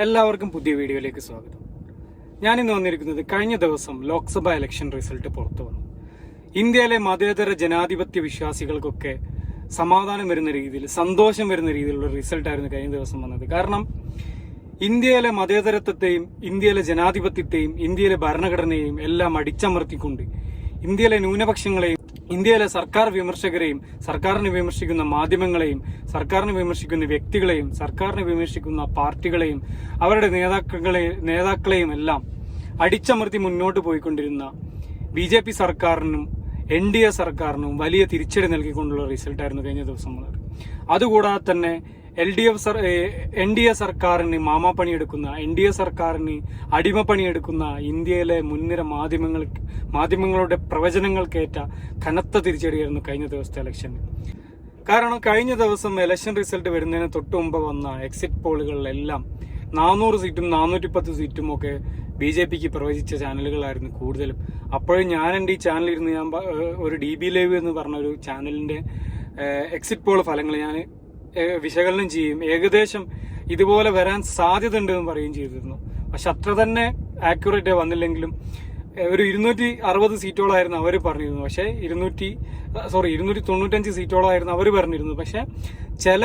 എല്ലാവർക്കും പുതിയ വീഡിയോയിലേക്ക് സ്വാഗതം. ഞാനിന്ന് വന്നിരിക്കുന്നത് കഴിഞ്ഞ ദിവസം ലോക്സഭാ ഇലക്ഷൻ റിസൾട്ട് പുറത്തു വന്നു. ഇന്ത്യയിലെ മതേതര ജനാധിപത്യ വിശ്വാസികൾക്കൊക്കെ സമാധാനം വരുന്ന രീതിയിൽ, സന്തോഷം വരുന്ന രീതിയിലുള്ള റിസൾട്ടായിരുന്നു കഴിഞ്ഞ ദിവസം വന്നത്. കാരണം ഇന്ത്യയിലെ മതേതരത്വത്തെയും ഇന്ത്യയിലെ ജനാധിപത്യത്തെയും ഇന്ത്യയിലെ ഭരണഘടനയെയും എല്ലാം അടിച്ചമർത്തിക്കൊണ്ട് ഇന്ത്യയിലെ ന്യൂനപക്ഷങ്ങളെയും ഇന്ത്യയിലെ സർക്കാർ വിമർശകരെയും സർക്കാരിനെ വിമർശിക്കുന്ന മാധ്യമങ്ങളെയും സർക്കാരിനെ വിമർശിക്കുന്ന വ്യക്തികളെയും സർക്കാരിനെ വിമർശിക്കുന്ന പാർട്ടികളെയും അവരുടെ നേതാക്കളെയും എല്ലാം അടിച്ചമർത്തി മുന്നോട്ട് പോയിക്കൊണ്ടിരുന്ന BJP സർക്കാരിനും NDA സർക്കാരിനും വലിയ തിരിച്ചടി നൽകിക്കൊണ്ടുള്ള റിസൾട്ടായിരുന്നു കഴിഞ്ഞ ദിവസം വന്നത്. അതുകൂടാതെ തന്നെ NDA സർക്കാരിന് മാമാപ്പണിയെടുക്കുന്ന, NDA സർക്കാരിന് അടിമപ്പണിയെടുക്കുന്ന ഇന്ത്യയിലെ മുൻനിര മാധ്യമങ്ങളുടെ പ്രവചനങ്ങൾക്കേറ്റ കനത്ത തിരിച്ചടിയായിരുന്നു കഴിഞ്ഞ ദിവസത്തെ ഇലക്ഷന്. കാരണം കഴിഞ്ഞ ദിവസം ഇലക്ഷൻ റിസൾട്ട് വരുന്നതിന് തൊട്ടു മുമ്പ് വന്ന എക്സിറ്റ് പോളുകളിലെല്ലാം 400 സീറ്റും 410 സീറ്റും ഒക്കെ BJPക്ക് പ്രവചിച്ച ചാനലുകളായിരുന്നു കൂടുതലും. അപ്പോഴും ഞാൻ എൻ്റെ ഈ ചാനലിരുന്ന് ഞാൻ ഒരു DB ലൈവ് എന്ന് പറഞ്ഞ ഒരു ചാനലിന്റെ എക്സിറ്റ് പോൾ ഫലങ്ങൾ ഞാൻ വിശകലനം ചെയ്യും. ഏകദേശം ഇതുപോലെ വരാൻ സാധ്യത ഉണ്ടെന്ന് പറയുകയും ചെയ്തിരുന്നു. പക്ഷെ അത്ര തന്നെ ആക്യുറേറ്റ് വന്നില്ലെങ്കിലും ഒരു 260 സീറ്റോളായിരുന്നു അവർ പറഞ്ഞിരുന്നു. പക്ഷെ 295 സീറ്റോളായിരുന്നു അവർ പറഞ്ഞിരുന്നു. പക്ഷെ ചില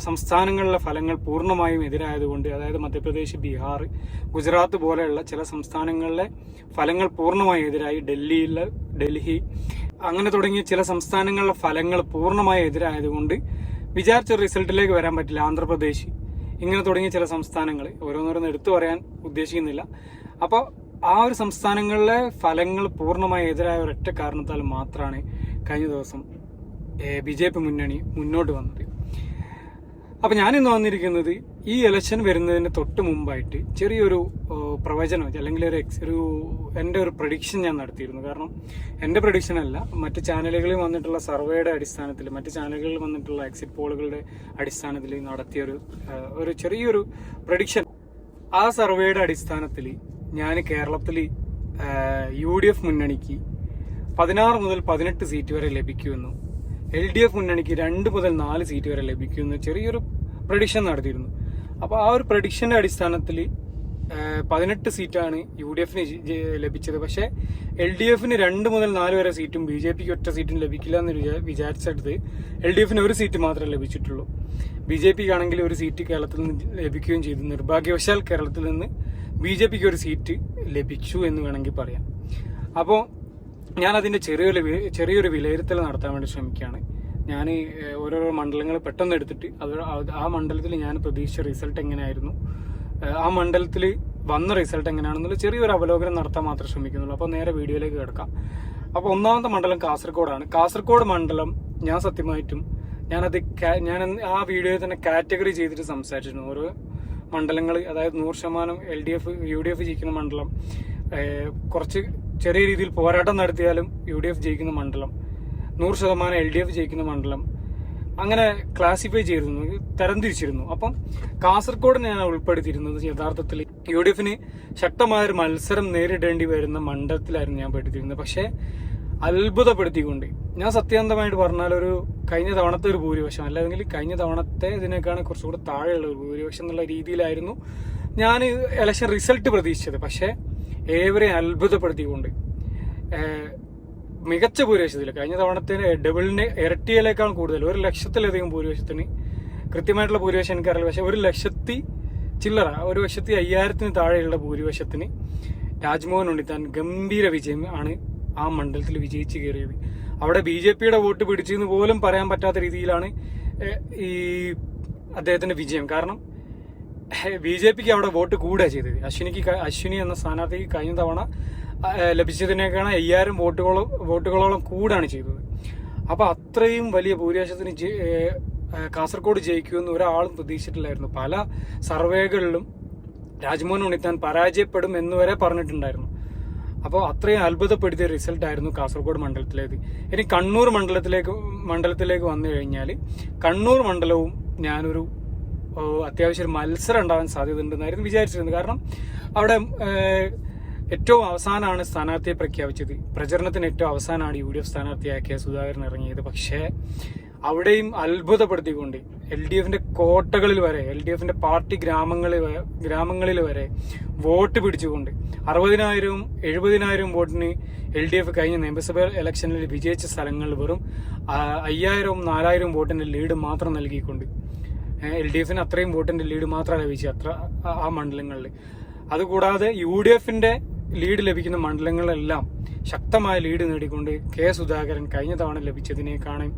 സംസ്ഥാനങ്ങളിലെ ഫലങ്ങൾ പൂർണ്ണമായും എതിരായതുകൊണ്ട്, അതായത് മധ്യപ്രദേശ്, ബീഹാർ, ഗുജറാത്ത് പോലെയുള്ള ചില സംസ്ഥാനങ്ങളിലെ ഫലങ്ങൾ പൂർണ്ണമായും എതിരായി. ഡൽഹി അങ്ങനെ തുടങ്ങിയ ചില സംസ്ഥാനങ്ങളിലെ ഫലങ്ങൾ പൂർണ്ണമായും എതിരായതുകൊണ്ട് വിചാരിച്ച റിസൾട്ടിലേക്ക് വരാൻ പറ്റില്ല. ആന്ധ്രാപ്രദേശ് ഇങ്ങനെ തുടങ്ങിയ ചില സംസ്ഥാനങ്ങൾ ഓരോന്നോരോന്ന് എടുത്തു പറയാൻ ഉദ്ദേശിക്കുന്നില്ല. അപ്പോൾ ആ ഒരു സംസ്ഥാനങ്ങളിലെ ഫലങ്ങൾ പൂർണ്ണമായി എതിരായ ഒരൊറ്റ കാരണത്താൽ മാത്രമാണ് കഴിഞ്ഞ ദിവസം BJP മുന്നണി മുന്നോട്ട് വന്നത്. അപ്പൊ ഞാനിന്ന് വന്നിരിക്കുന്നത് ഈ ഇലക്ഷൻ വരുന്നതിന് തൊട്ട് മുമ്പായിട്ട് ചെറിയൊരു പ്രവചനം അല്ലെങ്കിൽ എൻ്റെ ഒരു പ്രഡിക്ഷൻ ഞാൻ നടത്തിയിരുന്നു. കാരണം എൻ്റെ പ്രഡിക്ഷൻ അല്ല, മറ്റ് ചാനലുകളിൽ വന്നിട്ടുള്ള സർവേയുടെ അടിസ്ഥാനത്തിൽ, മറ്റ് ചാനലുകളിൽ വന്നിട്ടുള്ള എക്സിറ്റ് പോളുകളുടെ അടിസ്ഥാനത്തിൽ നടത്തിയ ഒരു ചെറിയൊരു പ്രഡിക്ഷൻ. ആ സർവേയുടെ അടിസ്ഥാനത്തിൽ ഞാൻ കേരളത്തിൽ UDF മുന്നണിക്ക് 16 മുതൽ 18 സീറ്റ് വരെ ലഭിക്കുമെന്നും LDF മുന്നണിക്ക് 2 മുതൽ 4 സീറ്റ് വരെ ലഭിക്കുമെന്ന് ചെറിയൊരു പ്രഡിക്ഷൻ നടത്തിയിരുന്നു. അപ്പോൾ ആ ഒരു പ്രഡിക്ഷന്റെ അടിസ്ഥാനത്തിൽ 18 സീറ്റാണ് UDFന് ലഭിച്ചത്. പക്ഷേ LDFന് 2 മുതൽ 4 വരെ സീറ്റും BJPക്ക് ഒറ്റ സീറ്റും ലഭിക്കില്ല എന്ന് വിചാരിച്ചെടുത്ത് LDFന് ഒരു സീറ്റ് മാത്രമേ ലഭിച്ചിട്ടുള്ളൂ. BJPക്ക് ആണെങ്കിൽ ഒരു സീറ്റ് കേരളത്തിൽ നിന്ന് ലഭിക്കുകയും ചെയ്തു. നിർഭാഗ്യവശാൽ കേരളത്തിൽ നിന്ന് BJPക്ക് ഒരു സീറ്റ് ലഭിച്ചു എന്ന് വേണമെങ്കിൽ പറയാം. അപ്പോൾ ഞാൻ അതിന്റെ ചെറിയൊരു വിലയിരുത്തൽ നടത്താൻ വേണ്ടി ശ്രമിക്കുകയാണ്. ഞാൻ ഓരോരോ മണ്ഡലങ്ങൾ പെട്ടെന്ന് എടുത്തിട്ട് ആ മണ്ഡലത്തിൽ ഞാൻ പ്രതീക്ഷിച്ച റിസൾട്ട് എങ്ങനെയായിരുന്നു, ആ മണ്ഡലത്തിൽ വന്ന റിസൾട്ട് എങ്ങനെയാണെന്നുള്ള ചെറിയൊരു അവലോകനം നടത്താൻ മാത്രമേ ശ്രമിക്കുന്നുള്ളൂ. അപ്പോൾ നേരെ വീഡിയോയിലേക്ക് കിടക്കാം. അപ്പോൾ ഒന്നാമത്തെ മണ്ഡലം കാസർഗോഡാണ്. കാസർഗോഡ് മണ്ഡലം ഞാൻ സത്യമായിട്ടും ഞാൻ ആ വീഡിയോയിൽ തന്നെ കാറ്റഗറി ചെയ്തിട്ട് സംസാരിച്ചിരുന്നു. ഓരോ മണ്ഡലങ്ങൾ, അതായത് 100% UDF ജയിക്കുന്ന മണ്ഡലം, കുറച്ച് ചെറിയ രീതിയിൽ പോരാട്ടം നടത്തിയാലും UDF ജയിക്കുന്ന മണ്ഡലം, 100% LDF ജയിക്കുന്ന മണ്ഡലം, അങ്ങനെ ക്ലാസിഫൈ ചെയ്തിരുന്നു, തരംതിരിച്ചിരുന്നു. അപ്പം കാസർഗോഡ് ഞാൻ ഉൾപ്പെടുത്തിയിരുന്നത് യഥാർത്ഥത്തിൽ UDFന് ശക്തമായൊരു മത്സരം നേരിടേണ്ടി വരുന്ന മണ്ഡലത്തിലായിരുന്നു ഞാൻ പെടുത്തിയിരുന്നത്. പക്ഷേ അത്ഭുതപ്പെടുത്തിക്കൊണ്ട്, ഞാൻ സത്യാന്തമായിട്ട് പറഞ്ഞാൽ ഒരു കഴിഞ്ഞ തവണത്തെ ഒരു ഭൂരിപക്ഷം, അല്ലെങ്കിൽ കഴിഞ്ഞ തവണത്തെ ഇതിനേക്കാണ് കുറച്ചുകൂടെ താഴെയുള്ള ഒരു ഭൂരിപക്ഷം എന്നുള്ള രീതിയിലായിരുന്നു ഞാൻ ഇലക്ഷൻ റിസൾട്ട് പ്രതീക്ഷിച്ചത്. പക്ഷേ ഏവരെയും അത്ഭുതപ്പെടുത്തിക്കൊണ്ട് മികച്ച ഭൂരിപക്ഷത്തിൽ, കഴിഞ്ഞ തവണത്തിന് ഡബിളിന് ഇരട്ടിയിലേക്കാൾ കൂടുതൽ, 1,00,000-ലധികം ഭൂരിപക്ഷത്തിന്, കൃത്യമായിട്ടുള്ള ഭൂരിപക്ഷം എനിക്കറിയില്ല, പക്ഷെ 1,00,000 ചില്ലറ, 1,05,000-ന് താഴെയുള്ള ഭൂരിപക്ഷത്തിന് രാജ്മോഹൻ ഉണ്ണിത്താൻ ഗംഭീര വിജയം ആണ് ആ മണ്ഡലത്തിൽ വിജയിച്ച് കയറിയത്. അവിടെ BJPയുടെ വോട്ട് പിടിച്ചെന്ന് പോലും പറയാൻ പറ്റാത്ത രീതിയിലാണ് ഈ അദ്ദേഹത്തിന്റെ വിജയം. കാരണം BJPക്ക് അവിടെ വോട്ട് കൂടുക ചെയ്തത്. അശ്വിനി എന്ന സ്ഥാനാർത്ഥിക്ക് കഴിഞ്ഞ തവണ ലഭിച്ചതിനേക്കാൾ 5000 വോട്ടുകളോളം കൂടാണ് ചെയ്തത്. അപ്പൊ അത്രയും വലിയ ഭൂരിപക്ഷത്തിന് കാസർഗോഡ് ജയിക്കുമെന്ന് ഒരാളും പ്രതീക്ഷിച്ചിട്ടില്ലായിരുന്നു. പല സർവേകളിലും രാജ്മോഹൻ ഉണ്ണിത്താൻ പരാജയപ്പെടും എന്ന് വരെ പറഞ്ഞിട്ടുണ്ടായിരുന്നു. അപ്പോൾ അത്രയും അത്ഭുതപ്പെടുത്തിയ റിസൾട്ടായിരുന്നു കാസർഗോഡ് മണ്ഡലത്തിലേത്. ഇനി കണ്ണൂർ മണ്ഡലത്തിലേക്ക് വന്നു കഴിഞ്ഞാൽ, കണ്ണൂർ മണ്ഡലവും ഞാനൊരു അത്യാവശ്യം ഒരു മത്സരം ഉണ്ടാവാൻ സാധ്യത ഉണ്ടെന്നായിരുന്നു വിചാരിച്ചിരുന്നത്. കാരണം അവിടെ ഏറ്റവും അവസാനമാണ് സ്ഥാനാർത്ഥിയെ പ്രഖ്യാപിച്ചത്. പ്രചരണത്തിന് ഏറ്റവും അവസാനമാണ് UDF സ്ഥാനാർത്ഥിയാക്കിയ സുധാകരൻ ഇറങ്ങിയത്. പക്ഷേ അവിടെയും അത്ഭുതപ്പെടുത്തിക്കൊണ്ട് LDFന്റെ കോട്ടകളിൽ വരെ, LDFന്റെ പാർട്ടി ഗ്രാമങ്ങളിൽ വരെ വോട്ട് പിടിച്ചുകൊണ്ട് 60,000 70,000 വോട്ടിന് LDF കഴിഞ്ഞ നിയമസഭാ ഇലക്ഷനിൽ വിജയിച്ച സ്ഥലങ്ങളിൽ വെറും 5,000 4,000 വോട്ടിന്റെ ലീഡ് മാത്രം നൽകിക്കൊണ്ട് LDFന് അത്രയും വോട്ടിന്റെ ലീഡ് മാത്രം ലഭിച്ചു ആ മണ്ഡലങ്ങളിൽ. അതുകൂടാതെ UDFന്റെ ലീഡ് ലഭിക്കുന്ന മണ്ഡലങ്ങളിലെല്ലാം ശക്തമായ ലീഡ് നേടിക്കൊണ്ട് സുധാകരൻ കഴിഞ്ഞ തവണ ലഭിച്ചതിനേക്കാളും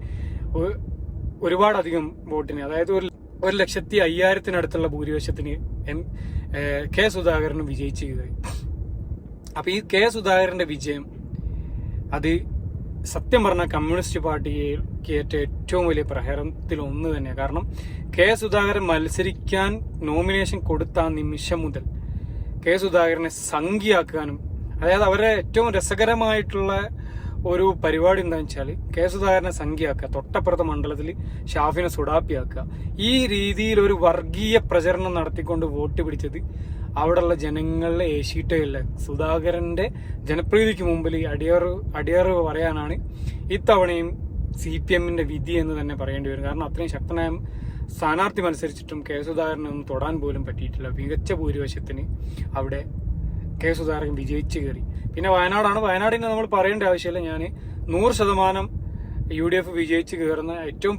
ഒരുപാടധികം വോട്ടിന്, അതായത് 1,05,000 ഭൂരിപക്ഷത്തിന് സുധാകരന് വിജയിച്ചു കയറി. അപ്പൊ ഈ സുധാകരന്റെ വിജയം അത് സത്യം പറഞ്ഞ കമ്മ്യൂണിസ്റ്റ് പാർട്ടിക്ക് ഏറ്റവും വലിയ പ്രഹരത്തിൽ ഒന്ന് തന്നെയാണ്. കാരണം സുധാകരൻ മത്സരിക്കാൻ നോമിനേഷൻ കൊടുത്ത ആ നിമിഷം മുതൽ സുധാകരനെ സംഖ്യയാക്കാനും, അതായത് അവരുടെ ഏറ്റവും രസകരമായിട്ടുള്ള ഒരു പരിപാടി എന്താണെന്ന് വെച്ചാൽ സുധാകരനെ സംഖ്യയാക്കുക, തൊട്ടപ്പുറത്തെ മണ്ഡലത്തിൽ ഷാഫിനെ സുഡാപ്പിയാക്കുക. ഈ രീതിയിൽ ഒരു വർഗീയ പ്രചരണം നടത്തിക്കൊണ്ട് വോട്ട് പിടിച്ചത് അവിടെയുള്ള ജനങ്ങളെ ഏശിയിട്ടേയില്ല. സുധാകരന്റെ ജനപ്രീതിക്ക് മുമ്പിൽ അടിയറവ് പറയാനാണ് ഇത്തവണയും CPMന്റെ വിധി എന്ന് തന്നെ പറയേണ്ടി വരും. കാരണം അത്രയും ശക്തനായ സ്ഥാനാർത്ഥി മത്സരിച്ചിട്ടും സുധാകരനൊന്നും തൊടാൻ പോലും പറ്റിയിട്ടില്ല. മികച്ച ഭൂരിപക്ഷത്തിന് അവിടെ സുധാകരൻ വിജയിച്ചു കയറി. പിന്നെ വയനാടിനെ നമ്മൾ പറയേണ്ട ആവശ്യമില്ല. ഞാൻ 100% UDF വിജയിച്ച് കയറുന്ന ഏറ്റവും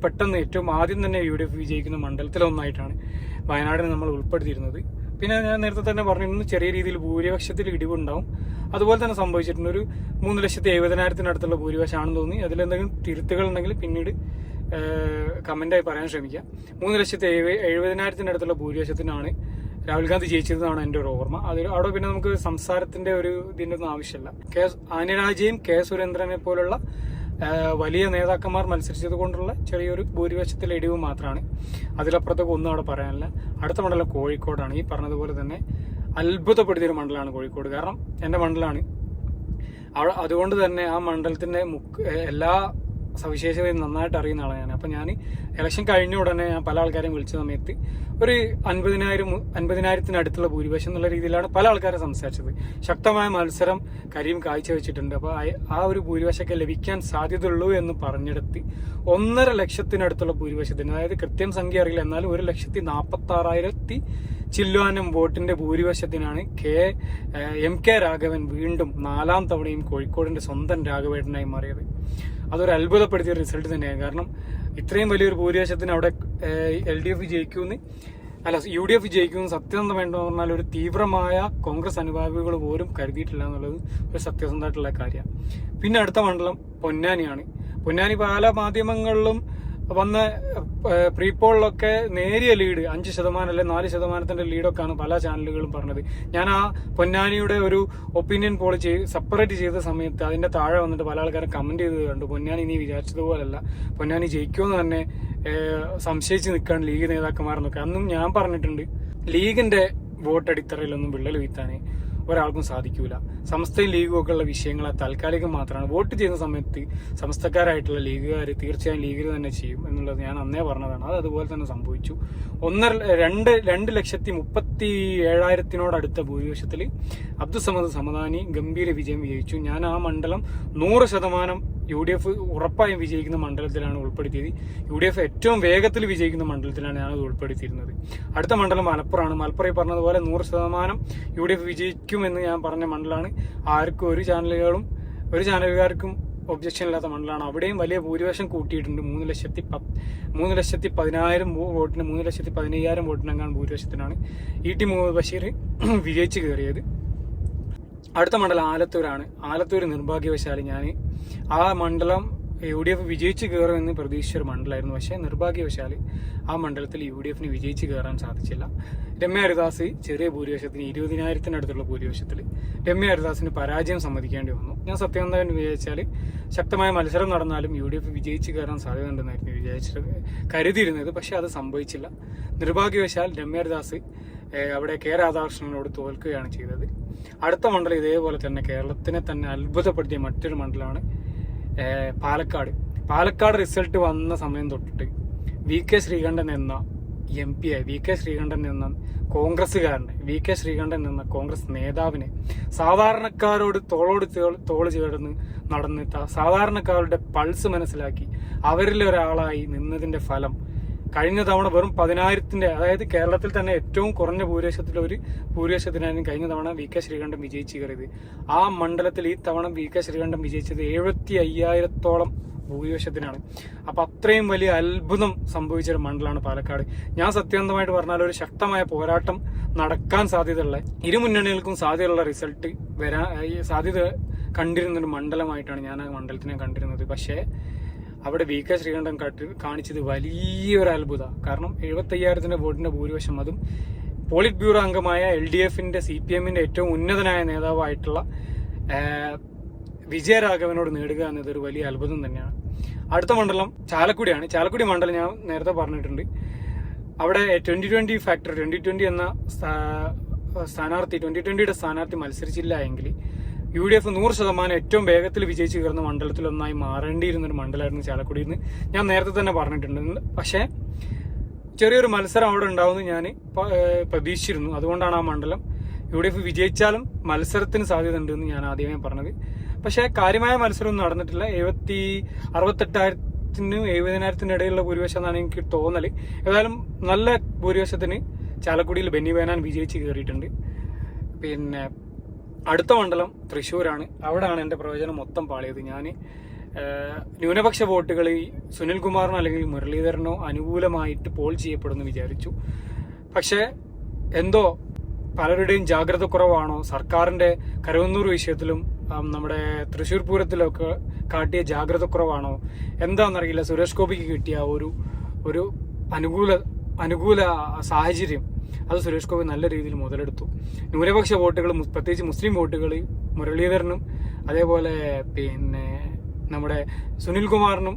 ആദ്യം തന്നെ UDF വിജയിക്കുന്ന മണ്ഡലത്തിലൊന്നായിട്ടാണ് വയനാടിനെ നമ്മൾ ഉൾപ്പെടുത്തിയിരുന്നത്. പിന്നെ ഞാൻ നേരത്തെ തന്നെ പറഞ്ഞിരുന്നു, ചെറിയ രീതിയിൽ ഭൂരിപക്ഷത്തിൽ ഇടിവുണ്ടാവും. അതുപോലെ തന്നെ സംഭവിച്ചിട്ടുണ്ട്. ഒരു 3,70,000 ഭൂരിപക്ഷമാണെന്ന് തോന്നി. അതിലെന്തെങ്കിലും തിരുത്തുകൾ ഉണ്ടെങ്കിൽ പിന്നീട് കമന്റായി പറയാൻ ശ്രമിക്കാം. 3,70,000 ഭൂരിപക്ഷത്തിനാണ് രാഹുൽ ഗാന്ധി ജയിച്ചതെന്നാണ് എൻ്റെ ഒരു ഓർമ്മ. അവിടെ പിന്നെ നമുക്ക് സംസാരത്തിന്റെ ഇതിന്റെ ഒന്നും ആവശ്യമില്ല. ആനിരാജയും സുരേന്ദ്രനെ പോലുള്ള വലിയ നേതാക്കന്മാർ മത്സരിച്ചത് കൊണ്ടുള്ള ചെറിയൊരു ഭൂരിപക്ഷത്തിലെ ഇടിവ് മാത്രമാണ്. അതിലപ്പുറത്തേക്ക് ഒന്നും അവിടെ പറയാനില്ല. അടുത്ത മണ്ഡലം കോഴിക്കോടാണ്. ഈ പറഞ്ഞതുപോലെ തന്നെ അത്ഭുതപ്പെടുത്തിയൊരു മണ്ഡലമാണ് കോഴിക്കോട്. കാരണം എൻ്റെ മണ്ഡലമാണ്. അതുകൊണ്ട് തന്നെ ആ മണ്ഡലത്തിന്റെ എല്ലാ സവിശേഷതയും നന്നായിട്ട് അറിയുന്ന ആളാണ് ഞാൻ. അപ്പം ഞാൻ ഇലക്ഷൻ കഴിഞ്ഞ ഉടനെ ഞാൻ പല ആൾക്കാരെയും വിളിച്ച സമയത്ത് ഒരു 50,000 ഭൂരിപക്ഷം എന്നുള്ള രീതിയിലാണ് പല ആൾക്കാരും സംസാരിച്ചത്. ശക്തമായ മത്സരം കരീം കാഴ്ചവെച്ചിട്ടുണ്ട്. അപ്പോൾ ആ ഒരു ഭൂരിപക്ഷമൊക്കെ ലഭിക്കാൻ സാധ്യതയുള്ളൂ എന്ന് പറഞ്ഞെടുത്ത് 1,50,000 ഭൂരിപക്ഷത്തിന്, അതായത് കൃത്യം സംഖ്യ അറിയില്ല, എന്നാലും 1,46,000 ചില്ലുവാനും വോട്ടിന്റെ ഭൂരിപക്ഷത്തിനാണ് MK രാഘവൻ വീണ്ടും 4ാം തവണയും കോഴിക്കോടിന്റെ സ്വന്തം രാഘവേട്ടനായി മാറിയത്. അതൊരു അത്ഭുതപ്പെടുത്തിയ റിസൾട്ട് തന്നെയാണ്. കാരണം ഇത്രയും വലിയൊരു ഭൂരിപക്ഷത്തിന് അവിടെ UDF ജയിക്കുമെന്ന് സത്യസന്ധം വേണ്ടെന്ന് പറഞ്ഞാൽ ഒരു തീവ്രമായ കോൺഗ്രസ് അനുഭാവികൾ പോലും കരുതിയിട്ടില്ല എന്നുള്ളത് ഒരു സത്യസന്ധമായിട്ടുള്ള കാര്യമാണ്. പിന്നെ അടുത്ത മണ്ഡലം പൊന്നാനിയാണ്. പൊന്നാനി പല മാധ്യമങ്ങളിലും വന്ന പ്രീപോളിലൊക്കെ നേരിയ ലീഡ് 5% അല്ലെങ്കിൽ 4% ലീഡൊക്കെയാണ് പല ചാനലുകളും പറഞ്ഞത്. ഞാൻ ആ പൊന്നാനിയുടെ ഒരു ഒപ്പീനിയൻ പോൾ സെപ്പറേറ്റ് ചെയ്ത സമയത്ത് അതിന്റെ താഴെ വന്നിട്ട് പല ആൾക്കാരും കമന്റ് ചെയ്ത് കണ്ടു, പൊന്നാനി നീ വിചാരിച്ചതുപോലല്ല, പൊന്നാനി ജയിക്കുമെന്ന് തന്നെ സംശയിച്ച് നിൽക്കുകയാണ് ലീഗ് നേതാക്കന്മാരെന്നൊക്കെ. അന്നും ഞാൻ പറഞ്ഞിട്ടുണ്ട്, ലീഗിന്റെ വോട്ടടിത്തറയിലൊന്നും വിള്ളൽ വീഴ്ത്താനേ ഒരാൾക്കും സാധിക്കൂല. സമസ്തയും ലീഗും ഒക്കെ ഉള്ള വിഷയങ്ങൾ താൽക്കാലികം മാത്രമാണ്. വോട്ട് ചെയ്യുന്ന സമയത്ത് സമസ്തക്കാരായിട്ടുള്ള ലീഗുകാർ തീർച്ചയായും ലീഗിൽ തന്നെ ചെയ്യും എന്നുള്ളത് ഞാൻ അന്നേ പറഞ്ഞതാണ്. അത് അതുപോലെ തന്നെ സംഭവിച്ചു. 2,37,000 ഭൂരിപക്ഷത്തിൽ അബ്ദുസമദ് സമദാനി ഗംഭീര വിജയം വിജയിച്ചു. ഞാൻ ആ മണ്ഡലം 100% UDF ഉറപ്പായും വിജയിക്കുന്ന മണ്ഡലത്തിലാണ് ഉൾപ്പെടുത്തിയത്. UDF ഏറ്റവും വേഗത്തിൽ വിജയിക്കുന്ന മണ്ഡലത്തിലാണ് ഞാനത് ഉൾപ്പെടുത്തിയിരുന്നത്. അടുത്ത മണ്ഡലം മലപ്പുറമാണ്. മലപ്പുറം ഈ പറഞ്ഞതുപോലെ 100% UDF വിജയിക്കുമെന്ന് ഞാൻ പറഞ്ഞ മണ്ഡലമാണ്. ആർക്കും ഒരു ചാനലുകാർക്കും ഒബ്ജക്ഷൻ ഇല്ലാത്ത മണ്ഡലമാണ്. അവിടെയും വലിയ ഭൂരിപക്ഷം കൂട്ടിയിട്ടുണ്ട്. 3,10,000 വോട്ടിന് 3,15,000 വോട്ടിനെങ്ങാൻ ഭൂരിപക്ഷത്തിനാണ് ET മുഹമ്മദ് ബഷീർ വിജയിച്ച് കയറിയത്. അടുത്ത മണ്ഡലം ആലത്തൂരാണ്. ആലത്തൂർ നിർഭാഗ്യവശാൽ ഞാൻ ആ മണ്ഡലം UDF വിജയിച്ച് കയറുമെന്ന് പ്രതീക്ഷിച്ചൊരു മണ്ഡലമായിരുന്നു. പക്ഷേ നിർഭാഗ്യവശാൽ ആ മണ്ഡലത്തിൽ UDFന് വിജയിച്ച് കയറാൻ സാധിച്ചില്ല. രമ്യ ഹരിദാസ് ചെറിയ ഭൂരിപക്ഷത്തിന് 20,000 ഭൂരിപക്ഷത്തിൽ രമ്യ ഹരിദാസിന് പരാജയം സമ്മതിക്കേണ്ടി വന്നു. ഞാൻ സത്യസന്ധമായി വിചാരിച്ചാൽ ശക്തമായ മത്സരം നടന്നാലും UDF വിജയിച്ച് കയറാൻ സാധ്യതയുണ്ടെന്നായിരുന്നു കരുതിയിരുന്നത്. പക്ഷെ അത് സംഭവിച്ചില്ല. നിർഭാഗ്യവശാൽ രമ്യ ഹരിദാസ് അവിടെ രാധാകൃഷ്ണനോട് തോൽക്കുകയാണ് ചെയ്തത്. അടുത്ത മണ്ഡലം ഇതേപോലെ തന്നെ കേരളത്തിനെ തന്നെ അത്ഭുതപ്പെടുത്തിയ മറ്റൊരു മണ്ഡലമാണ് പാലക്കാട്. പാലക്കാട് റിസൾട്ട് വന്ന സമയം തൊട്ടിട്ട് VK ശ്രീകണ്ഠൻ എന്ന MP ആയ VK ശ്രീകണ്ഠൻ എന്ന കോൺഗ്രസ് നേതാവിനെ സാധാരണക്കാരോട് തോളോട് തോള് ചേർന്ന് നടന്ന് സാധാരണക്കാരുടെ പൾസ് മനസ്സിലാക്കി അവരിൽ ഒരാളായി നിന്നതിന്റെ ഫലം കഴിഞ്ഞ തവണ വെറും 10,000-ന്റെ, അതായത് കേരളത്തിൽ തന്നെ ഏറ്റവും കുറഞ്ഞ ഭൂരിപക്ഷത്തിനായിരുന്നു കഴിഞ്ഞ തവണ VK ശ്രീകണ്ഠൻ വിജയിച്ചു കയറിയത്. ആ മണ്ഡലത്തിൽ ഈ തവണ VK ശ്രീകണ്ഠൻ വിജയിച്ചത് 75,000-ഓളം ഭൂരിപക്ഷത്തിനാണ്. അപ്പൊ അത്രയും വലിയ അത്ഭുതം സംഭവിച്ചൊരു മണ്ഡലമാണ് പാലക്കാട്. ഞാൻ സത്യസന്ധമായിട്ട് പറഞ്ഞാൽ ഒരു ശക്തമായ പോരാട്ടം നടക്കാൻ സാധ്യതയുള്ള, ഇരു മുന്നണികൾക്കും സാധ്യതയുള്ള റിസൾട്ട് സാധ്യത കണ്ടിരുന്നൊരു മണ്ഡലമായിട്ടാണ് ഞാൻ ആ മണ്ഡലത്തിനെ കണ്ടിരുന്നത്. പക്ഷേ അവിടെ VK ശ്രീകണ്ഠൻ കാണിച്ചത് വലിയൊരു അത്ഭുതമാണ്. കാരണം 75,000-ന്റെ വോട്ടിന്റെ ഭൂരിപക്ഷം, അതും പോളിറ്റ് ബ്യൂറോ അംഗമായ LDF-ന്റെ CPM-ന്റെ ഏറ്റവും ഉന്നതനായ നേതാവായിട്ടുള്ള വിജയരാഘവനോട് നേടുക എന്നത് ഒരു വലിയ അത്ഭുതം തന്നെയാണ്. അടുത്ത മണ്ഡലം ചാലക്കുടിയാണ്. ചാലക്കുടി മണ്ഡലം ഞാൻ നേരത്തെ പറഞ്ഞിട്ടുണ്ട്. അവിടെ 2020 ഫാക്ടർ, 2020 എന്ന സ്ഥാനാർത്ഥി, 2020-യുടെ സ്ഥാനാർത്ഥി മത്സരിച്ചില്ല എങ്കിൽ UDF 100% ഏറ്റവും വേഗത്തിൽ വിജയിച്ചു കയറുന്ന മണ്ഡലത്തിലൊന്നായി മാറേണ്ടിയിരുന്ന ഒരു മണ്ഡലമായിരുന്നു ചാലക്കുടിയിൽ നിന്ന് ഞാൻ നേരത്തെ തന്നെ പറഞ്ഞിട്ടുണ്ട്. പക്ഷേ ചെറിയൊരു മത്സരം അവിടെ ഉണ്ടാവുമെന്ന് ഞാൻ പ്രതീക്ഷിച്ചിരുന്നു. അതുകൊണ്ടാണ് ആ മണ്ഡലം UDF വിജയിച്ചാലും മത്സരത്തിന് സാധ്യത ഉണ്ടെന്ന് ഞാൻ ആദ്യമേ പറഞ്ഞത്. പക്ഷേ കാര്യമായ മത്സരമൊന്നും നടന്നിട്ടില്ല. 68,000-നും 70,000-ത്തിനും ഇടയിലുള്ള ഭൂരിപക്ഷം എന്നാണ് എനിക്ക് തോന്നൽ. ഏതായാലും നല്ല ഭൂരിപക്ഷത്തിന് ചാലക്കുടിയിൽ ബെന്നി ബെഹനാൻ വിജയിച്ച് കയറിയിട്ടുണ്ട്. പിന്നെ അടുത്ത മണ്ഡലം തൃശ്ശൂരാണ്. അവിടെയാണ് എൻ്റെ പ്രവചനം മൊത്തം പാളിയത്. ഞാൻ ന്യൂനപക്ഷ വോട്ടുകൾ സുനിൽകുമാറിനോ അല്ലെങ്കിൽ മുരളീധരനോ അനുകൂലമായിട്ട് പോൾ ചെയ്യപ്പെടുമെന്ന് വിചാരിച്ചു. പക്ഷേ എന്തോ പലരുടെയും ജാഗ്രത കുറവാണോ, സർക്കാരിന്റെ കരുവന്നൂർ വിഷയത്തിലും നമ്മുടെ തൃശ്ശൂർ പൂരത്തിലൊക്കെ കാട്ടിയ ജാഗ്രത കുറവാണോ എന്താണെന്നറിയില്ല, സുരേഷ് ഗോപിക്ക് കിട്ടിയ ഒരു അനുകൂല സാഹചര്യം അത് സുരേഷ് ഗോപി നല്ല രീതിയിൽ മുതലെടുത്തു. ന്യൂനപക്ഷ വോട്ടുകൾ, പ്രത്യേകിച്ച് മുസ്ലിം വോട്ടുകൾ മുരളീധരനും അതേപോലെ പിന്നെ നമ്മുടെ സുനിൽകുമാറിനും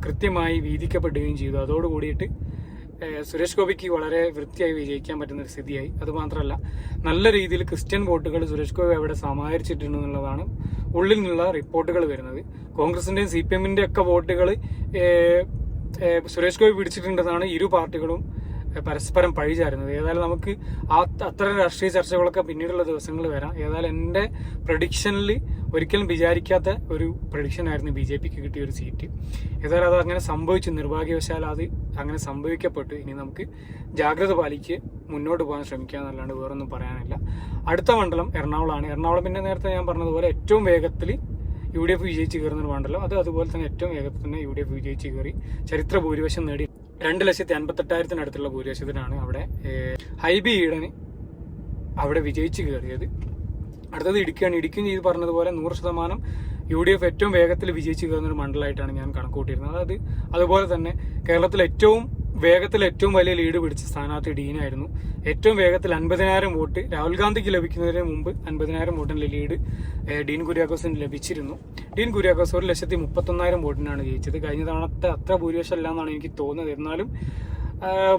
കൃത്യമായി വീതിക്കപ്പെടുകയും ചെയ്തു. അതോടുകൂടിയിട്ട് സുരേഷ് ഗോപിക്ക് വളരെ വൃത്തിയായി വിജയിക്കാൻ പറ്റുന്ന ഒരു സ്ഥിതിയായി. അതുമാത്രമല്ല, നല്ല രീതിയിൽ ക്രിസ്ത്യൻ വോട്ടുകൾ സുരേഷ് ഗോപി അവിടെ സമാഹരിച്ചിട്ടുണ്ടെന്നുള്ളതാണ് ഉള്ളിൽ നിന്നുള്ള റിപ്പോർട്ടുകൾ വരുന്നത്. കോൺഗ്രസിന്റെയും CPM-ന്റെ ഒക്കെ വോട്ടുകൾ സുരേഷ് ഗോപി പിടിച്ചിട്ടുണ്ടെന്നാണ് ഇരു പാർട്ടികളും പരസ്പരം പഴിചാരുന്നത്. ഏതായാലും നമുക്ക് അത്തരം രാഷ്ട്രീയ ചർച്ചകളൊക്കെ പിന്നീടുള്ള ദിവസങ്ങളിൽ വരാം. ഏതായാലും എൻ്റെ പ്രഡിക്ഷനിൽ ഒരിക്കലും വിചാരിക്കാത്ത ഒരു പ്രഡിക്ഷൻ ആയിരുന്നു BJPക്ക് കിട്ടിയ ഒരു സീറ്റ്. ഏതായാലും അത് അങ്ങനെ സംഭവിച്ചു. നിർഭാഗ്യവശാൽ അത് അങ്ങനെ സംഭവിക്കപ്പെട്ടു. ഇനി നമുക്ക് ജാഗ്രത പാലിക്ക് മുന്നോട്ട് പോകാൻ ശ്രമിക്കുക എന്നല്ലാണ്ട് വേറൊന്നും പറയാനില്ല. അടുത്ത മണ്ഡലം എറണാകുളമാണ്. എറണാകുളം പിന്നെ നേരത്തെ ഞാൻ പറഞ്ഞതുപോലെ ഏറ്റവും വേഗത്തിൽ UDF വിജയിച്ച് കയറുന്ന ഒരു മണ്ഡലം. അതുപോലെ തന്നെ ഏറ്റവും വേഗത്തിൽ തന്നെ UDF വിജയിച്ച് കയറി ചരിത്ര ഭൂരിപക്ഷം നേടി 2,58,000-അടുത്തുള്ള ഭൂരിപക്ഷത്തിനാണ് അവിടെ ഹൈബി ഈഡന് അവിടെ വിജയിച്ച് കയറിയത്. അടുത്തത് ഇടുക്കിയാണ്. ഇടുക്കി ചെയ്ത് പറഞ്ഞതുപോലെ 100% UDF ഏറ്റവും വേഗത്തിൽ വിജയിച്ച് കയറുന്ന ഒരു മണ്ഡലമായിട്ടാണ് ഞാൻ കണക്കൂട്ടിയിരുന്നത്. അതുപോലെ തന്നെ കേരളത്തിൽ ഏറ്റവും വലിയ ലീഡ് പിടിച്ച സ്ഥാനാർത്ഥി ഡീനായിരുന്നു. ഏറ്റവും വേഗത്തിൽ 50,000 വോട്ട് രാഹുൽ ഗാന്ധിക്ക് ലഭിക്കുന്നതിന് മുമ്പ് 50,000 വോട്ടിന്റെ ലീഡ് ഡീൻ കുര്യാക്കോസിന് ലഭിച്ചിരുന്നു. ഡീൻ കുര്യാക്കോസ് 1,31,000 വോട്ടിനാണ് ജയിച്ചത്. കഴിഞ്ഞ തവണത്തെ അത്ര ഭൂരിപക്ഷം അല്ല എന്നാണ് എനിക്ക് തോന്നുന്നത്. എന്നാലും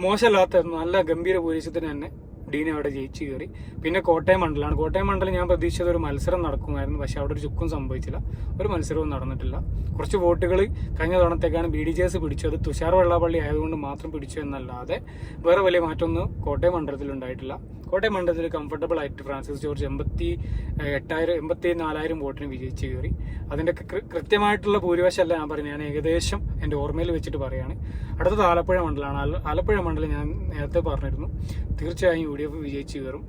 മോശമല്ലാത്ത നല്ല ഗംഭീര ഭൂരിപക്ഷത്തിന് തന്നെ ഡീൻ അവിടെ ജയിച്ചു കയറി. പിന്നെ കോട്ടയം മണ്ഡലമാണ്. കോട്ടയം മണ്ഡലം ഞാൻ പ്രതീക്ഷിച്ചത് ഒരു മത്സരം നടക്കുമായിരുന്നു. പക്ഷെ അവിടെ ഒരു ചുക്കും സംഭവിച്ചില്ല, ഒരു മത്സരവും നടന്നിട്ടില്ല. കുറച്ച് വോട്ടുകൾ കഴിഞ്ഞ തവണത്തേക്കാണ് BDJS പിടിച്ചത്. തുഷാർ വെള്ളാപ്പള്ളി ആയതുകൊണ്ട് മാത്രം പിടിച്ചു എന്നല്ലാതെ വേറെ വലിയ മാറ്റമൊന്നും കോട്ടയം മണ്ഡലത്തിൽ ഉണ്ടായിട്ടില്ല. കോട്ടയം മണ്ഡലത്തിൽ കംഫർട്ടബിൾ ആയിട്ട് ഫ്രാൻസിസ് ജോർജ് 84,000 വോട്ടിന് വിജയിച്ച് കയറി. അതിന്റെ കൃത്യമായിട്ടുള്ള ഭൂരിപക്ഷം അല്ല ഞാൻ പറയുന്നത്, ഞാൻ ഏകദേശം എൻ്റെ ഓർമ്മയിൽ വെച്ചിട്ട് പറയാണ്. അടുത്തത് ആലപ്പുഴ മണ്ഡലമാണ്. ആലപ്പുഴ മണ്ഡലം ഞാൻ നേരത്തെ പറഞ്ഞിരുന്നു, തീർച്ചയായും UDF വിജയിച്ച് കയറും.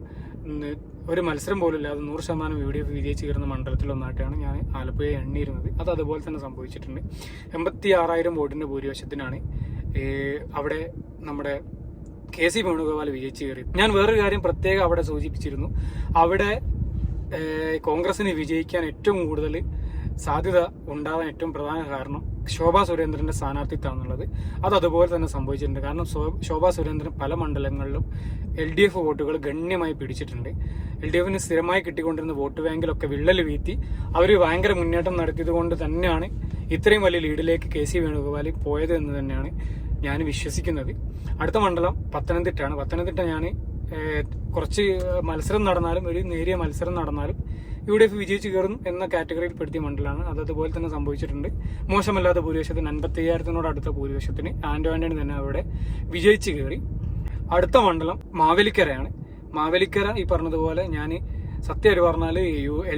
ഒരു മത്സരം പോലും ഇല്ലാതെ 100% UDF വിജയിച്ച് കയറുന്ന മണ്ഡലത്തിലൊന്നായിട്ടാണ് ഞാൻ ആലപ്പുഴയെ എണ്ണിയിരുന്നത്. അത് അതുപോലെ തന്നെ സംഭവിച്ചിട്ടുണ്ട്. 86,000 വോട്ടിന്റെ ഭൂരിപക്ഷത്തിനാണ് അവിടെ നമ്മുടെ KC വേണുഗോപാൽ വിജയിച്ച് കയറി. ഞാൻ വേറൊരു കാര്യം പ്രത്യേകം അവിടെ സൂചിപ്പിച്ചിരുന്നു. അവിടെ കോൺഗ്രസിന് വിജയിക്കാൻ ഏറ്റവും കൂടുതൽ സാധ്യത ഉണ്ടാവാൻ ഏറ്റവും പ്രധാന കാരണം ശോഭാ സുരേന്ദ്രന്റെ സ്ഥാനാർത്ഥിത്വമാണുള്ളത്. അത് അതുപോലെ തന്നെ സംഭവിച്ചിട്ടുണ്ട്. കാരണം ശോഭാ സുരേന്ദ്രൻ പല മണ്ഡലങ്ങളിലും LDF വോട്ടുകൾ ഗണ്യമായി പിടിച്ചിട്ടുണ്ട്. LDFന് സ്ഥിരമായി കിട്ടിക്കൊണ്ടിരുന്ന വോട്ട് ബാങ്കിലൊക്കെ വിള്ളൽ വീഴ്ത്തി അവർ ഭയങ്കര മുന്നേറ്റം നടത്തിയത് കൊണ്ട് തന്നെയാണ് ഇത്രയും വലിയ ലീഡിലേക്ക് KC വേണുഗോപാൽ പോയത് എന്ന് തന്നെയാണ് ഞാൻ വിശ്വസിക്കുന്നത്. അടുത്ത മണ്ഡലം പത്തനംതിട്ടയാണ്. പത്തനംതിട്ട ഞാൻ കുറച്ച് മത്സരം നടന്നാലും, ഒരു നേരിയ മത്സരം നടന്നാലും UDF വിജയിച്ച് കയറും എന്ന കാറ്റഗറിയിൽ പെടുത്തിയ മണ്ഡലമാണ്. അത് അതുപോലെ തന്നെ സംഭവിച്ചിട്ടുണ്ട്. മോശമല്ലാത്ത ഭൂരിപക്ഷത്തിന് 55,000-നോട് അടുത്ത ഭൂരിപക്ഷത്തിന് ആന്റോ ആന്റണി തന്നെ അവിടെ വിജയിച്ച് കയറി. അടുത്ത മണ്ഡലം മാവേലിക്കരയാണ്. മാവേലിക്കര ഈ പറഞ്ഞതുപോലെ ഞാൻ സത്യമായിട്ട് പറഞ്ഞാൽ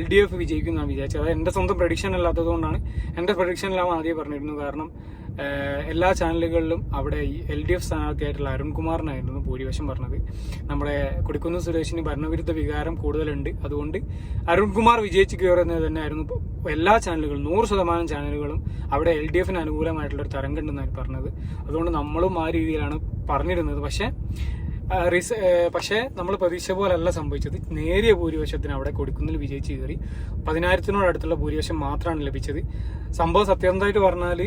LDF വിജയിക്കും എന്നാണ് വിചാരിച്ചത്. അത് എൻ്റെ സ്വന്തം പ്രഡിക്ഷൻ അല്ലാത്തത് കൊണ്ടാണ്. എൻ്റെ പ്രഡിക്ഷനെല്ലാം ആദ്യം പറഞ്ഞിരുന്നു. കാരണം എല്ലാ ചാനലുകളിലും അവിടെ ഈ LDF സ്ഥാനാർത്ഥിയായിട്ടുള്ള അരുൺകുമാറിനായിരുന്നു ഭൂരിപക്ഷം പറഞ്ഞത്. നമ്മുടെ കൊടിക്കുന്ന് സുരേഷിന് ഭരണവിരുദ്ധ വികാരം കൂടുതലുണ്ട്, അതുകൊണ്ട് അരുൺകുമാർ വിജയിച്ച് കയറുന്നത് തന്നെയായിരുന്നു എല്ലാ ചാനലുകളും 100% ചാനലുകളും അവിടെ LDFന് അനുകൂലമായിട്ടുള്ളൊരു തരംഗമുണ്ടെന്നാണ് പറഞ്ഞത്. അതുകൊണ്ട് നമ്മളും ആ രീതിയിലാണ് പറഞ്ഞിരുന്നത്. പക്ഷേ നമ്മൾ പ്രതീക്ഷ പോലല്ല സംഭവിച്ചത്. നേരിയ ഭൂരിപക്ഷത്തിന് അവിടെ കൊടിക്കുന്നിൽ വിജയിച്ച് കയറി. 10,000-നോടടുത്തുള്ള ഭൂരിപക്ഷം മാത്രമാണ് ലഭിച്ചത്. സംഭവം സത്യസന്ധമായിട്ട് പറഞ്ഞാൽ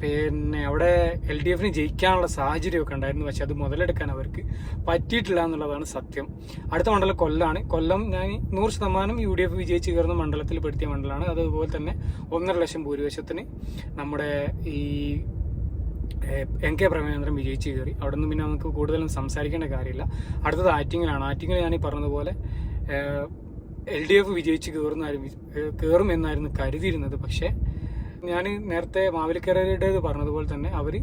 പിന്നെ അവിടെ LDFന് ജയിക്കാനുള്ള സാഹചര്യമൊക്കെ ഉണ്ടായിരുന്നു, പക്ഷെ അത് മുതലെടുക്കാൻ അവർക്ക് പറ്റിയിട്ടില്ല എന്നുള്ളതാണ് സത്യം. അടുത്ത മണ്ഡലം കൊല്ലമാണ്. കൊല്ലം ഞാൻ 100% UDF വിജയിച്ച് കയറുന്ന മണ്ഡലത്തിൽ പെടുത്തിയ മണ്ഡലമാണ്. അതുപോലെ തന്നെ 1.5 ലക്ഷം ഭൂരിപക്ഷത്തിന് നമ്മുടെ ഈ NK പ്രേമചന്ദ്രൻ വിജയിച്ച് കയറി. അവിടെ നിന്ന് പിന്നെ നമുക്ക് കൂടുതലും സംസാരിക്കേണ്ട കാര്യമില്ല. അടുത്തത് ആറ്റിങ്ങലാണ്. ആറ്റിങ്ങൽ ഞാൻ ഈ പറഞ്ഞതുപോലെ LDF വിജയിച്ച് കയറും എന്നായിരുന്നു കരുതിയിരുന്നത്. പക്ഷേ ഞാൻ നേരത്തെ മാവേലിക്കരയുടേത് പറഞ്ഞതുപോലെ തന്നെ അവർ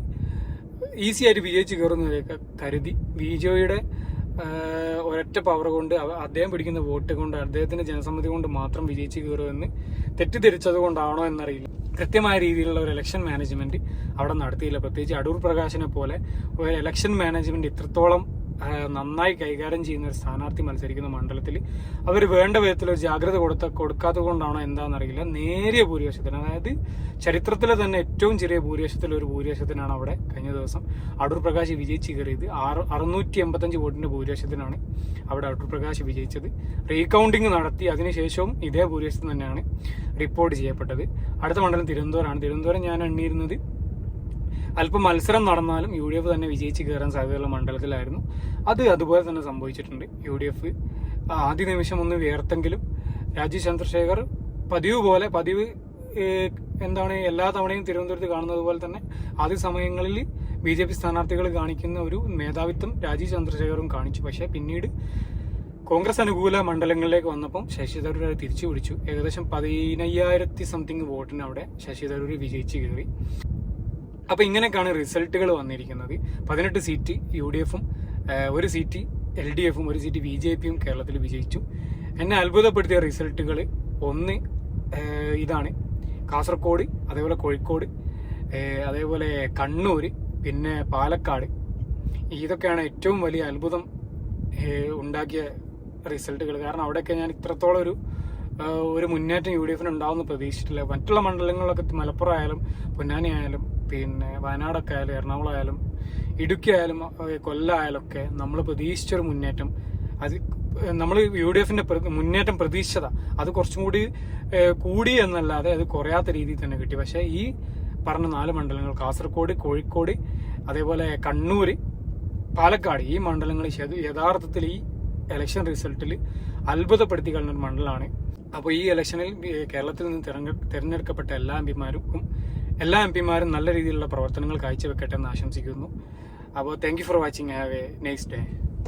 ഈസി ആയിട്ട് വിജയിച്ച് കയറുന്നവരെയൊക്കെ കരുതി. BJയുടെ ഒരൊറ്റ പവർ കൊണ്ട് അദ്ദേഹം പിടിക്കുന്ന വോട്ട് കൊണ്ട് അദ്ദേഹത്തിന്റെ ജനസമ്മതി കൊണ്ട് മാത്രം വിജയിച്ച് കയറുമെന്ന് തെറ്റിദ്ധരിച്ചത് കൊണ്ടാണോ എന്നറിയില്ല. കൃത്യമായ രീതിയിലുള്ള ഒരു ഇലക്ഷൻ മാനേജ്മെന്റ് അവിടെ നടത്തിയില്ല. പ്രത്യേകിച്ച് അടൂർ പ്രകാശിനെ പോലെ ഒരു ഇലക്ഷൻ മാനേജ്മെന്റ് ഇത്രത്തോളം നന്നായി കൈകാര്യം ചെയ്യുന്ന ഒരു സ്ഥാനാർത്ഥി മത്സരിക്കുന്ന മണ്ഡലത്തിൽ അവർ വേണ്ട വിധത്തിലൊരു ജാഗ്രത കൊടുക്കാത്തത് കൊണ്ടാണോ എന്താണെന്നറിയില്ല. നേരിയ ഭൂരിപക്ഷത്തിന്, അതായത് ചരിത്രത്തിലെ തന്നെ ഏറ്റവും ചെറിയ ഭൂരിപക്ഷത്തിലൊരു ഭൂരിപക്ഷത്തിനാണ് അവിടെ കഴിഞ്ഞ ദിവസം അടൂർ പ്രകാശ് വിജയിച്ച് കയറിയത്. 685 വോട്ടിന്റെ ഭൂരിപക്ഷത്തിനാണ് അവിടെ അടൂർ പ്രകാശ് വിജയിച്ചത്. റീകൗണ്ടിങ് നടത്തി അതിനുശേഷവും ഇതേ ഭൂരിപക്ഷം തന്നെയാണ് റിപ്പോർട്ട് ചെയ്യപ്പെട്ടത്. അടുത്ത മണ്ഡലം തിരുവനന്തപുരമാണ്. തിരുവനന്തപുരം ഞാൻ എണ്ണിയിരുന്നത് അല്പം മത്സരം നടന്നാലും UDF തന്നെ വിജയിച്ച് കയറാൻ സാധ്യതയുള്ള മണ്ഡലത്തിലായിരുന്നു. അത് അതുപോലെ തന്നെ സംഭവിച്ചിട്ടുണ്ട്. UDF ആദ്യ നിമിഷം ഒന്ന് വിയർത്തെങ്കിലും രാജീവ് ചന്ദ്രശേഖർ പതിവ് എല്ലാ തവണയും തിരുവനന്തപുരത്ത് കാണുന്നത് പോലെ തന്നെ ആദ്യ സമയങ്ങളിൽ BJP സ്ഥാനാർത്ഥികൾ കാണിക്കുന്ന ഒരു മേധാവിത്വം രാജീവ് ചന്ദ്രശേഖറും കാണിച്ചു. പക്ഷേ പിന്നീട് കോൺഗ്രസ് അനുകൂല മണ്ഡലങ്ങളിലേക്ക് വന്നപ്പം ശശി തരൂർ അത് തിരിച്ചു പിടിച്ചു. ഏകദേശം 15,000 സംതിങ് വോട്ടിന് അവിടെ ശശി തരൂർ വിജയിച്ച് കയറി. അപ്പോൾ ഇങ്ങനെയൊക്കെയാണ് റിസൾട്ടുകൾ വന്നിരിക്കുന്നത്. 18 സീറ്റ് UDFും 1 സീറ്റ് LDFും 1 സീറ്റ് BJPയും കേരളത്തിൽ വിജയിച്ചു. എന്നെ അത്ഭുതപ്പെടുത്തിയ റിസൾട്ടുകൾ ഒന്ന് ഇതാണ്. കാസർഗോഡ്, അതേപോലെ കോഴിക്കോട്, അതേപോലെ കണ്ണൂർ, പിന്നെ പാലക്കാട്. ഇതൊക്കെയാണ് ഏറ്റവും വലിയ അത്ഭുതം ഉണ്ടാക്കിയ റിസൾട്ടുകൾ. കാരണം അവിടെയൊക്കെ ഞാൻ ഇത്രത്തോളം ഒരു മുന്നേറ്റം UDFന് ഉണ്ടാവുമെന്ന് പ്രതീക്ഷിച്ചിട്ടില്ല. മറ്റുള്ള മണ്ഡലങ്ങളിലൊക്കെ മലപ്പുറം ആയാലും പൊന്നാനി ആയാലും പിന്നെ വയനാടൊക്കെ ആയാലും എറണാകുളം ആയാലും ഇടുക്കി ആയാലും കൊല്ലമായാലൊക്കെ നമ്മൾ പ്രതീക്ഷിച്ചൊരു മുന്നേറ്റം, അത് നമ്മൾ UDFന്റെ മുന്നേറ്റം പ്രതീക്ഷിച്ചതാ. അത് കുറച്ചും കൂടി എന്നല്ലാതെ അത് കുറയാത്ത രീതിയിൽ തന്നെ കിട്ടി. പക്ഷേ ഈ പറഞ്ഞ 4 മണ്ഡലങ്ങൾ കാസർഗോഡ്, കോഴിക്കോട്, അതേപോലെ കണ്ണൂർ, പാലക്കാട്, ഈ മണ്ഡലങ്ങൾ യഥാർത്ഥത്തിൽ ഈ ഇലക്ഷൻ റിസൾട്ടിൽ അത്ഭുതപ്പെടുത്തി കളഞ്ഞൊരു മണ്ഡലമാണ്. അപ്പോൾ ഈ ഇലക്ഷനിൽ കേരളത്തിൽ നിന്ന് തിരഞ്ഞെടുക്കപ്പെട്ട എല്ലാ എംപിമാരും നല്ല രീതിയിലുള്ള പ്രവർത്തനങ്ങൾ കാഴ്ചവെക്കട്ടെ എന്ന് ആശംസിക്കുന്നു. അപ്പോൾ thank you for watching. Have A nice day.